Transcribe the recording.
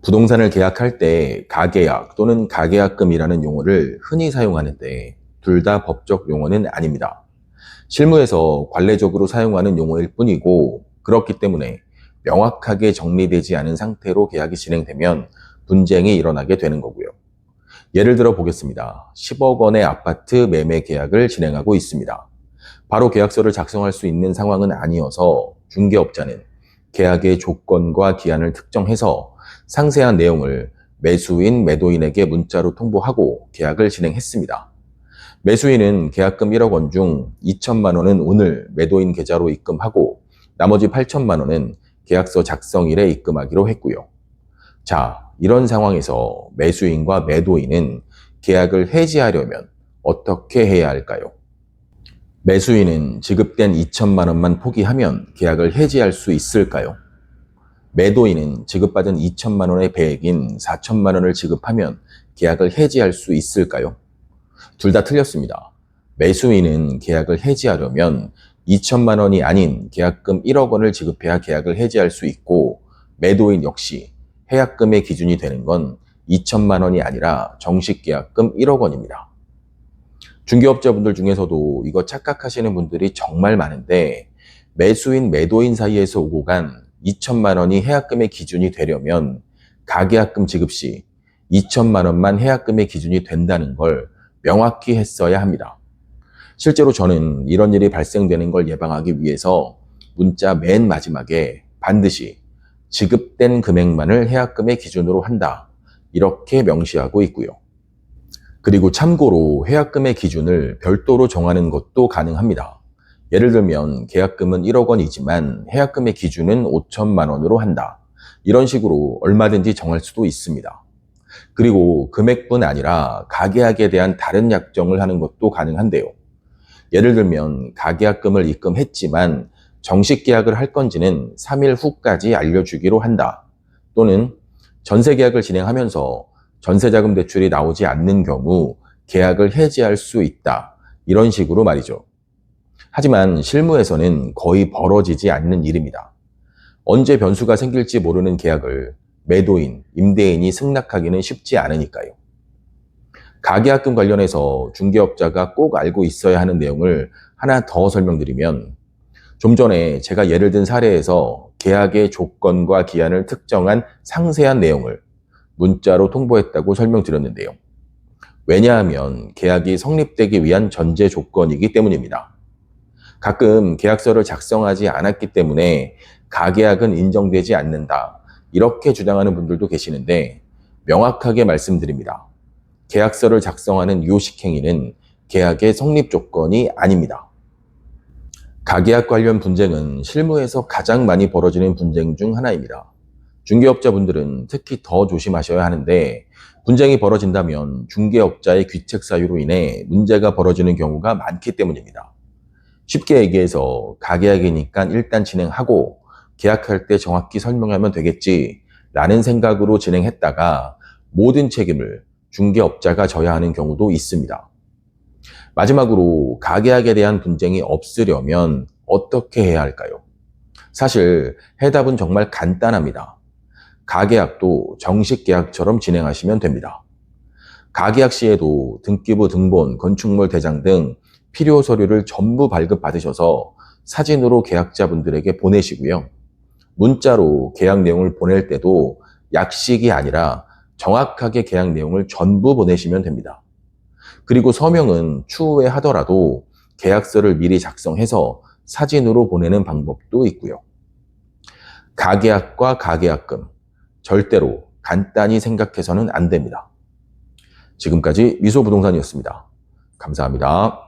부동산을 계약할 때 가계약 또는 가계약금이라는 용어를 흔히 사용하는데 둘 다 법적 용어는 아닙니다. 실무에서 관례적으로 사용하는 용어일 뿐이고 그렇기 때문에 명확하게 정리되지 않은 상태로 계약이 진행되면 분쟁이 일어나게 되는 거고요. 예를 들어 보겠습니다. 10억 원의 아파트 매매 계약을 진행하고 있습니다. 바로 계약서를 작성할 수 있는 상황은 아니어서 중개업자는 계약의 조건과 기한을 특정해서 상세한 내용을 매수인, 매도인에게 문자로 통보하고 계약을 진행했습니다. 매수인은 계약금 1억 원 중 2천만 원은 오늘 매도인 계좌로 입금하고 나머지 8천만 원은 계약서 작성일에 입금하기로 했고요. 자, 이런 상황에서 매수인과 매도인은 계약을 해지하려면 어떻게 해야 할까요? 매수인은 지급된 2천만 원만 포기하면 계약을 해지할 수 있을까요? 매도인은 지급받은 2천만 원의 배액인 4천만 원을 지급하면 계약을 해지할 수 있을까요? 둘 다 틀렸습니다. 매수인은 계약을 해지하려면 2천만 원이 아닌 계약금 1억 원을 지급해야 계약을 해지할 수 있고 매도인 역시 해약금의 기준이 되는 건 2천만 원이 아니라 정식 계약금 1억 원입니다. 중개업자분들 중에서도 이거 착각하시는 분들이 정말 많은데 매수인, 매도인 사이에서 오고 간 2천만 원이 해약금의 기준이 되려면 가계약금 지급 시 2천만 원만 해약금의 기준이 된다는 걸 명확히 했어야 합니다. 실제로 저는 이런 일이 발생되는 걸 예방하기 위해서 문자 맨 마지막에 반드시 지급된 금액만을 해약금의 기준으로 한다. 이렇게 명시하고 있고요. 그리고 참고로 해약금의 기준을 별도로 정하는 것도 가능합니다. 예를 들면 계약금은 1억 원이지만 해약금의 기준은 5천만 원으로 한다. 이런 식으로 얼마든지 정할 수도 있습니다. 그리고 금액뿐 아니라 가계약에 대한 다른 약정을 하는 것도 가능한데요. 예를 들면 가계약금을 입금했지만 정식 계약을 할 건지는 3일 후까지 알려주기로 한다. 또는 전세계약을 진행하면서 전세자금 대출이 나오지 않는 경우 계약을 해지할 수 있다. 이런 식으로 말이죠. 하지만 실무에서는 거의 벌어지지 않는 일입니다. 언제 변수가 생길지 모르는 계약을 매도인, 임대인이 승낙하기는 쉽지 않으니까요. 가계약금 관련해서 중개업자가 꼭 알고 있어야 하는 내용을 하나 더 설명드리면 좀 전에 제가 예를 든 사례에서 계약의 조건과 기한을 특정한 상세한 내용을 문자로 통보했다고 설명드렸는데요. 왜냐하면 계약이 성립되기 위한 전제 조건이기 때문입니다. 가끔 계약서를 작성하지 않았기 때문에 가계약은 인정되지 않는다. 이렇게 주장하는 분들도 계시는데 명확하게 말씀드립니다. 계약서를 작성하는 요식행위는 계약의 성립 조건이 아닙니다. 가계약 관련 분쟁은 실무에서 가장 많이 벌어지는 분쟁 중 하나입니다. 중개업자분들은 특히 더 조심하셔야 하는데 분쟁이 벌어진다면 중개업자의 귀책 사유로 인해 문제가 벌어지는 경우가 많기 때문입니다. 쉽게 얘기해서 가계약이니까 일단 진행하고 계약할 때 정확히 설명하면 되겠지 라는 생각으로 진행했다가 모든 책임을 중개업자가 져야 하는 경우도 있습니다. 마지막으로 가계약에 대한 분쟁이 없으려면 어떻게 해야 할까요? 사실 해답은 정말 간단합니다. 가계약도 정식 계약처럼 진행하시면 됩니다. 가계약 시에도 등기부 등본, 건축물 대장 등 필요 서류를 전부 발급받으셔서 사진으로 계약자분들에게 보내시고요. 문자로 계약 내용을 보낼 때도 약식이 아니라 정확하게 계약 내용을 전부 보내시면 됩니다. 그리고 서명은 추후에 하더라도 계약서를 미리 작성해서 사진으로 보내는 방법도 있고요. 가계약과 가계약금, 절대로 간단히 생각해서는 안 됩니다. 지금까지 미소부동산이었습니다. 감사합니다.